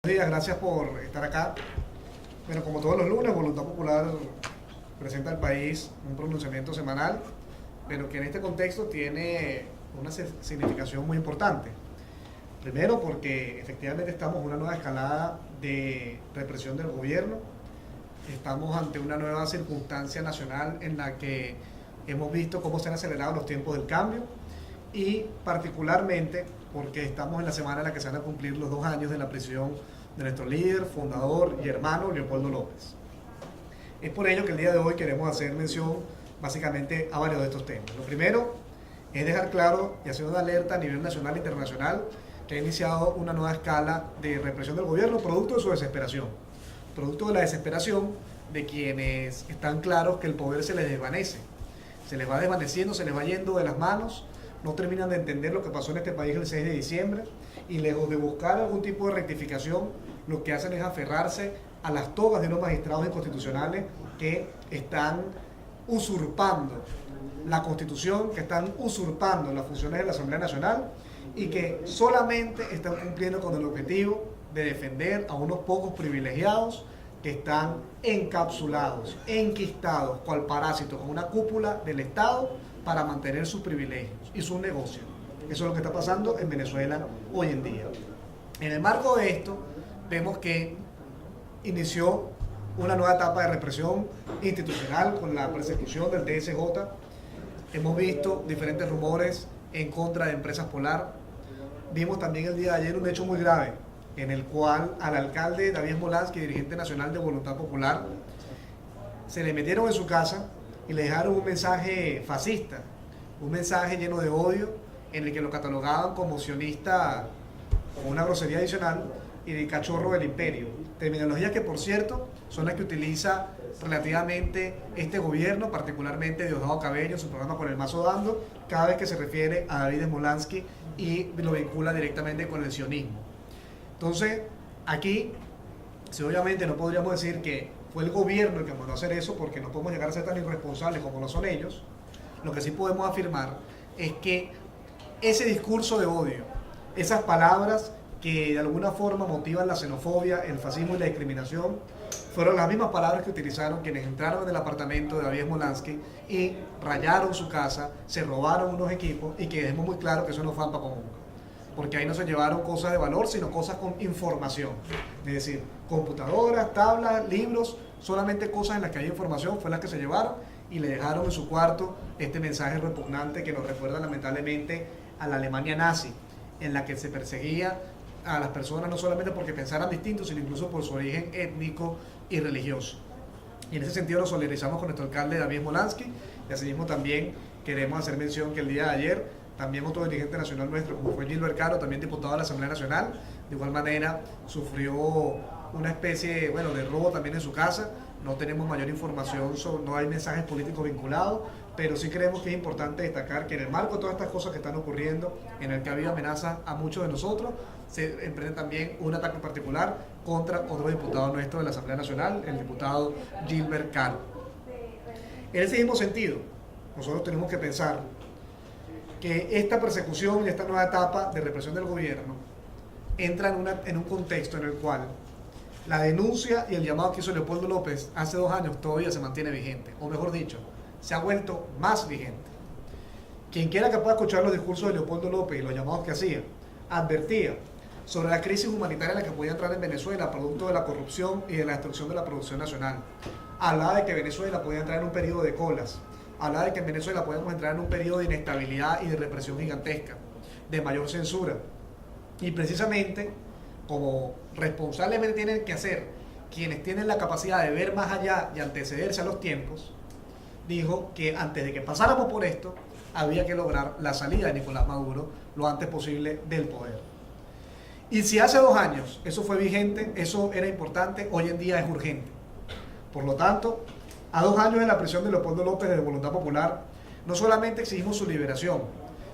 Buenos días, gracias por estar acá. Bueno, como todos los lunes, Voluntad Popular presenta al país un pronunciamiento semanal, pero que en este contexto tiene una significación muy importante. Primero, porque efectivamente estamos en una nueva escalada de represión del gobierno. Estamos ante una nueva circunstancia nacional en la que hemos visto cómo se han acelerado los tiempos del cambio y particularmente porque estamos en la semana en la que se van a cumplir los 2 años de la prisión de nuestro líder, fundador y hermano Leopoldo López. Es por ello que el día de hoy queremos hacer mención básicamente a varios de estos temas. Lo primero es dejar claro y hacer una alerta a nivel nacional e internacional que ha iniciado una nueva escala de represión del gobierno producto de su desesperación, producto de la desesperación de quienes están claros que el poder se les desvanece, se les va desvaneciendo, se les va yendo de las manos, no terminan de entender lo que pasó en este país el 6 de diciembre y lejos de buscar algún tipo de rectificación, lo que hacen es aferrarse a las togas de unos magistrados inconstitucionales que están usurpando la Constitución, que están usurpando las funciones de la Asamblea Nacional y que solamente están cumpliendo con el objetivo de defender a unos pocos privilegiados que están encapsulados, enquistados, cual parásitos, con una cúpula del Estado para mantener sus privilegios y sus negocios. Eso es lo que está pasando en Venezuela hoy en día. En el marco de esto, vemos que inició una nueva etapa de represión institucional con la persecución del TSJ. Hemos visto diferentes rumores en contra de Empresas Polar. Vimos también el día de ayer un hecho muy grave en el cual al alcalde David Smolansky, dirigente nacional de Voluntad Popular, se le metieron en su casa y le dejaron un mensaje fascista, un mensaje lleno de odio en el que lo catalogaban como sionista, como una grosería adicional, y de cachorro del imperio. Terminologías que, por cierto, son las que utiliza relativamente este gobierno, particularmente Diosdado Cabello en su programa Con el Mazo Dando, cada vez que se refiere a David Smolansky y lo vincula directamente con el sionismo. Entonces, aquí, si obviamente no podríamos decir que fue el gobierno el que mandó a hacer eso, porque no podemos llegar a ser tan irresponsables como lo son ellos, lo que sí podemos afirmar es que ese discurso de odio, esas palabras que de alguna forma motivan la xenofobia, el fascismo y la discriminación, fueron las mismas palabras que utilizaron quienes entraron en el apartamento de David Smolansky y rayaron su casa, se robaron unos equipos y que dejemos muy claro que eso no fue AMPA común, porque ahí no se llevaron cosas de valor, sino cosas con información, es decir, computadoras, tablas, libros, solamente cosas en las que hay información fue las que se llevaron y le dejaron en su cuarto este mensaje repugnante que nos recuerda lamentablemente a la Alemania nazi, en la que se perseguía a las personas no solamente porque pensaran distinto, sino incluso por su origen étnico y religioso. Y en ese sentido nos solidarizamos con nuestro alcalde David Smolansky y asimismo también queremos hacer mención que el día de ayer también otro dirigente nacional nuestro, como fue Gilbert Caro, también diputado de la Asamblea Nacional, de igual manera sufrió una especie de robo también en su casa. No tenemos mayor información, no hay mensajes políticos vinculados, pero sí creemos que es importante destacar que en el marco de todas estas cosas que están ocurriendo, en el que ha habido amenazas a muchos de nosotros, se emprende también un ataque particular contra otro diputado nuestro de la Asamblea Nacional, el diputado Gilbert Caro. En ese mismo sentido, nosotros tenemos que pensar que esta persecución y esta nueva etapa de represión del gobierno entra en un contexto en el cual la denuncia y el llamado que hizo Leopoldo López hace 2 años todavía se mantiene vigente, o mejor dicho, se ha vuelto más vigente. Quien quiera que pueda escuchar los discursos de Leopoldo López y los llamados que hacía, advertía sobre la crisis humanitaria en la que podía entrar en Venezuela producto de la corrupción y de la destrucción de la producción nacional. Hablaba de que Venezuela podía entrar en un periodo de colas, hablaba de que en Venezuela podemos entrar en un periodo de inestabilidad y de represión gigantesca, de mayor censura. Y precisamente, como responsablemente tienen que hacer quienes tienen la capacidad de ver más allá y antecederse a los tiempos, dijo que antes de que pasáramos por esto, había que lograr la salida de Nicolás Maduro lo antes posible del poder. Y si hace 2 años eso fue vigente, eso era importante, hoy en día es urgente. Por lo tanto, a 2 años de la prisión de Leopoldo López de Voluntad Popular, no solamente exigimos su liberación,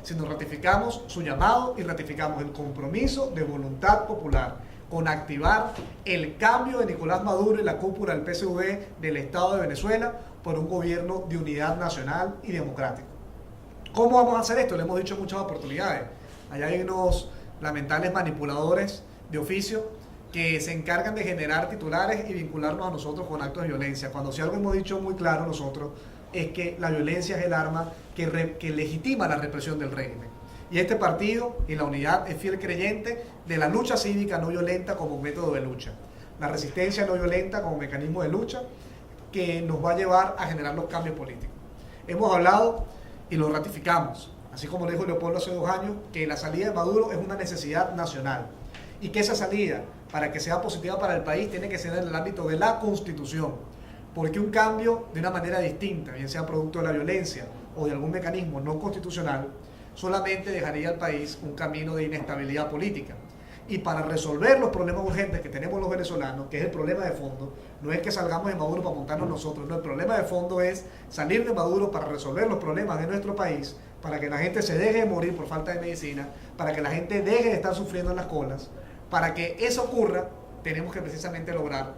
sino ratificamos su llamado y ratificamos el compromiso de Voluntad Popular con activar el cambio de Nicolás Maduro y la cúpula del PSV del Estado de Venezuela por un gobierno de unidad nacional y democrático. ¿Cómo vamos a hacer esto? Le hemos dicho en muchas oportunidades. Allá hay unos lamentables manipuladores de oficio que se encargan de generar titulares y vincularnos a nosotros con actos de violencia, cuando si algo hemos dicho muy claro nosotros es que la violencia es el arma que legitima la represión del régimen. Y este partido y la unidad es fiel creyente de la lucha cívica no violenta como método de lucha, la resistencia no violenta como mecanismo de lucha que nos va a llevar a generar los cambios políticos. Hemos hablado y lo ratificamos, así como lo dijo Leopoldo hace 2 años, que la salida de Maduro es una necesidad nacional y que esa salida, para que sea positiva para el país, tiene que ser en el ámbito de la Constitución, porque un cambio de una manera distinta, bien sea producto de la violencia o de algún mecanismo no constitucional, solamente dejaría al país un camino de inestabilidad política. Y para resolver los problemas urgentes que tenemos los venezolanos, que es el problema de fondo, no es que salgamos de Maduro para montarnos nosotros, no, el problema de fondo es salir de Maduro para resolver los problemas de nuestro país, para que la gente se deje de morir por falta de medicina, para que la gente deje de estar sufriendo en las colas. Para que eso ocurra, tenemos que precisamente lograr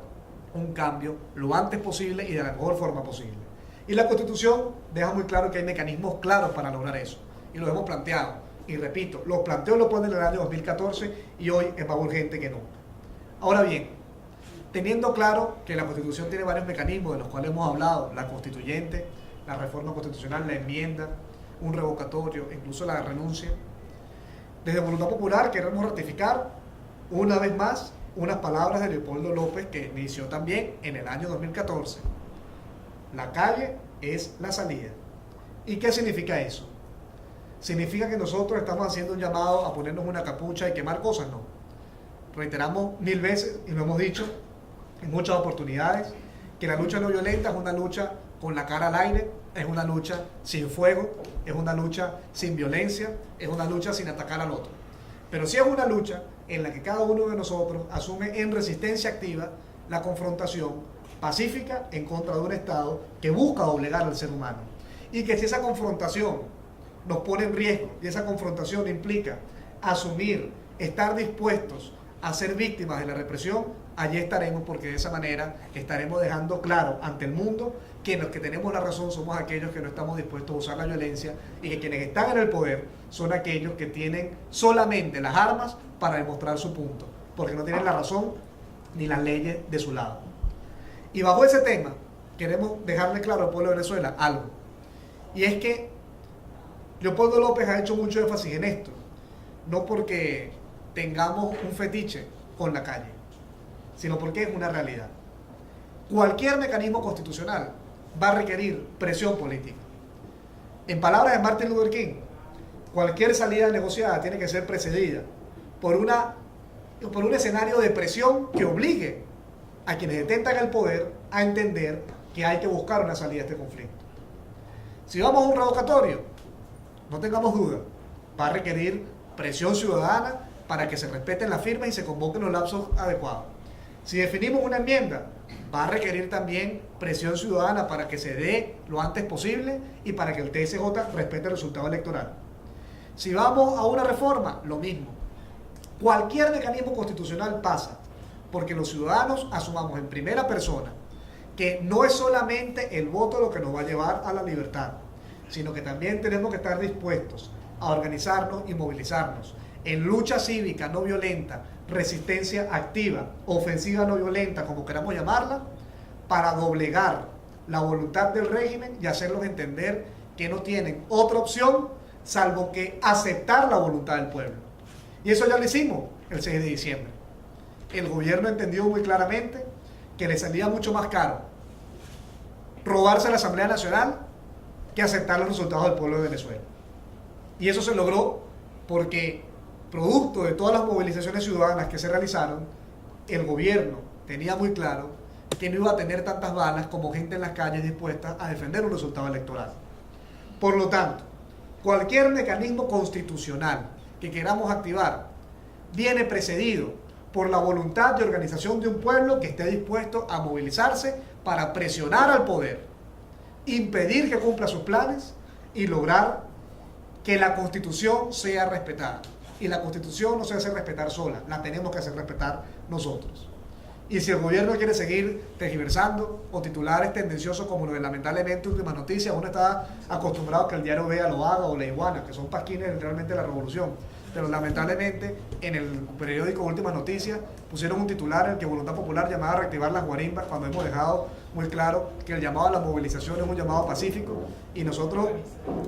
un cambio lo antes posible y de la mejor forma posible. Y la Constitución deja muy claro que hay mecanismos claros para lograr eso. Y lo hemos planteado. Y repito, los planteos lo ponen en el año 2014 y hoy es más urgente que nunca. Ahora bien, teniendo claro que la Constitución tiene varios mecanismos de los cuales hemos hablado, la constituyente, la reforma constitucional, la enmienda, un revocatorio, incluso la renuncia, desde Voluntad Popular queremos ratificar una vez más unas palabras de Leopoldo López que inició también en el año 2014. La calle es la salida. ¿Y qué significa eso? ¿Significa que nosotros estamos haciendo un llamado a ponernos una capucha y quemar cosas? No. Reiteramos 1000 veces, y lo hemos dicho en muchas oportunidades, que la lucha no violenta es una lucha con la cara al aire, es una lucha sin fuego, es una lucha sin violencia, es una lucha sin atacar al otro. Pero sí es una lucha en la que cada uno de nosotros asume en resistencia activa la confrontación pacífica en contra de un Estado que busca doblegar al ser humano. Y que si esa confrontación nos pone en riesgo y esa confrontación implica asumir, estar dispuestos a ser víctimas de la represión, allí estaremos, porque de esa manera estaremos dejando claro ante el mundo que los que tenemos la razón somos aquellos que no estamos dispuestos a usar la violencia y que quienes están en el poder son aquellos que tienen solamente las armas para demostrar su punto, porque no tienen la razón ni las leyes de su lado. Y bajo ese tema queremos dejarle claro al pueblo de Venezuela algo, y es que Leopoldo López ha hecho mucho énfasis en esto, no porque tengamos un fetiche con la calle, sino porque es una realidad. Cualquier mecanismo constitucional va a requerir presión política. En palabras de Martin Luther King, cualquier salida negociada tiene que ser precedida por un escenario de presión que obligue a quienes detentan el poder a entender que hay que buscar una salida a este conflicto. Si vamos a un revocatorio, no tengamos duda, va a requerir presión ciudadana para que se respeten las firmas y se convoquen los lapsos adecuados. Si definimos una enmienda, va a requerir también presión ciudadana para que se dé lo antes posible y para que el TSJ respete el resultado electoral. Si vamos a una reforma, lo mismo. Cualquier mecanismo constitucional pasa porque los ciudadanos asumamos en primera persona que no es solamente el voto lo que nos va a llevar a la libertad, sino que también tenemos que estar dispuestos a organizarnos y movilizarnos en lucha cívica no violenta, resistencia activa, ofensiva no violenta, como queramos llamarla, para doblegar la voluntad del régimen y hacerlos entender que no tienen otra opción salvo que aceptar la voluntad del pueblo. Y eso ya lo hicimos el 6 de diciembre. El gobierno entendió muy claramente que le salía mucho más caro robarse la Asamblea Nacional que aceptar los resultados del pueblo de Venezuela. Y eso se logró porque, producto de todas las movilizaciones ciudadanas que se realizaron, el gobierno tenía muy claro que no iba a tener tantas balas como gente en las calles dispuesta a defender un resultado electoral. Por lo tanto, cualquier mecanismo constitucional que queramos activar viene precedido por la voluntad de organización de un pueblo que esté dispuesto a movilizarse para presionar al poder, impedir que cumpla sus planes y lograr que la Constitución sea respetada. Y la Constitución no se hace respetar sola, la tenemos que hacer respetar nosotros. Y si el gobierno quiere seguir tergiversando o titulares tendenciosos como lo de lamentablemente Últimas Noticias, uno está acostumbrado a que el diario Vea lo haga o La Iguana, que son pasquines realmente de la revolución. pero lamentablemente en el periódico Últimas Noticias pusieron un titular en el que Voluntad Popular llamaba a reactivar las guarimbas, cuando hemos dejado muy claro que el llamado a la movilización es un llamado pacífico, y nosotros,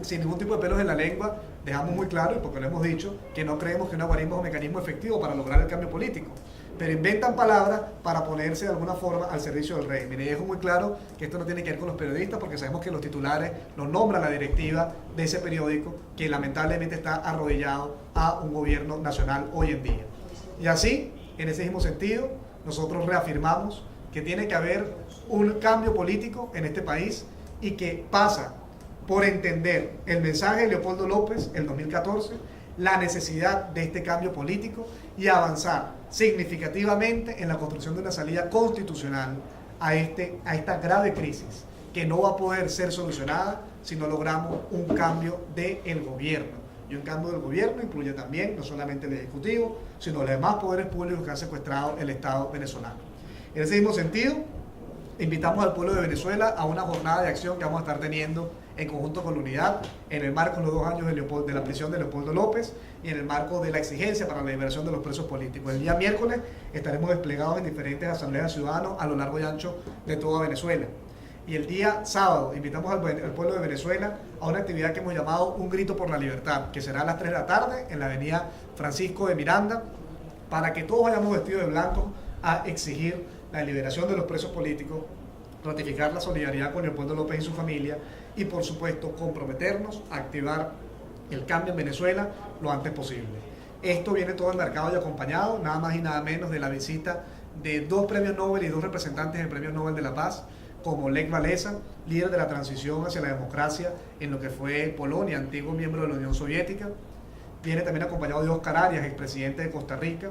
sin ningún tipo de pelos en la lengua, dejamos muy claro, y porque lo hemos dicho, que no creemos que una guarimba es un mecanismo efectivo para lograr el cambio político, pero inventan palabras para ponerse de alguna forma al servicio del régimen. Y dejo muy claro que esto no tiene que ver con los periodistas, porque sabemos que los titulares los nombra la directiva de ese periódico, que lamentablemente está arrodillado a un gobierno nacional hoy en día. Y así, en ese mismo sentido, nosotros reafirmamos que tiene que haber un cambio político en este país, y que pasa por entender el mensaje de Leopoldo López en 2014, la necesidad de este cambio político y avanzar significativamente en la construcción de una salida constitucional a esta grave crisis, que no va a poder ser solucionada si no logramos un cambio del gobierno. Y un cambio del gobierno incluye también no solamente el Ejecutivo, sino los demás poderes públicos que han secuestrado el Estado venezolano. En ese mismo sentido, invitamos al pueblo de Venezuela a una jornada de acción que vamos a estar teniendo en conjunto con la Unidad, en el marco de los 2 años de la prisión de Leopoldo López y en el marco de la exigencia para la liberación de los presos políticos. El día miércoles estaremos desplegados en diferentes asambleas de ciudadanos a lo largo y ancho de toda Venezuela. Y el día sábado invitamos al pueblo de Venezuela a una actividad que hemos llamado Un Grito por la Libertad, que será a las 3 de la tarde en la avenida Francisco de Miranda, para que todos vayamos vestidos de blanco a exigir la liberación de los presos políticos, ratificar la solidaridad con Leopoldo López y su familia, y por supuesto comprometernos a activar el cambio en Venezuela lo antes posible. Esto viene todo enmarcado y acompañado nada más y nada menos de la visita de 2 premios Nobel y 2 representantes del Premio Nobel de la Paz, como Lech Walesa, líder de la transición hacia la democracia en lo que fue Polonia, antiguo miembro de la Unión Soviética. Viene también acompañado de Oscar Arias, expresidente de Costa Rica.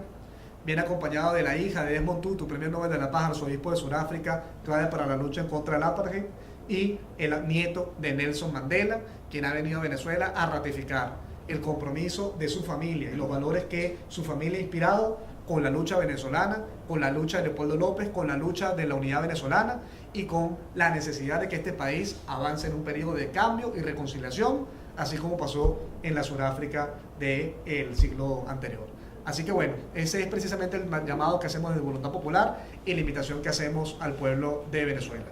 Viene acompañado de la hija de Desmond Tutu, Premio Nobel de la Paz, arzobispo de Sudáfrica, clave para la lucha en contra del apartheid, y el nieto de Nelson Mandela, quien ha venido a Venezuela a ratificar el compromiso de su familia y los valores que su familia ha inspirado con la lucha venezolana, con la lucha de Leopoldo López, con la lucha de la unidad venezolana y con la necesidad de que este país avance en un periodo de cambio y reconciliación, así como pasó en la Sudáfrica del siglo anterior. Así que bueno, ese es precisamente el llamado que hacemos desde Voluntad Popular y la invitación que hacemos al pueblo de Venezuela.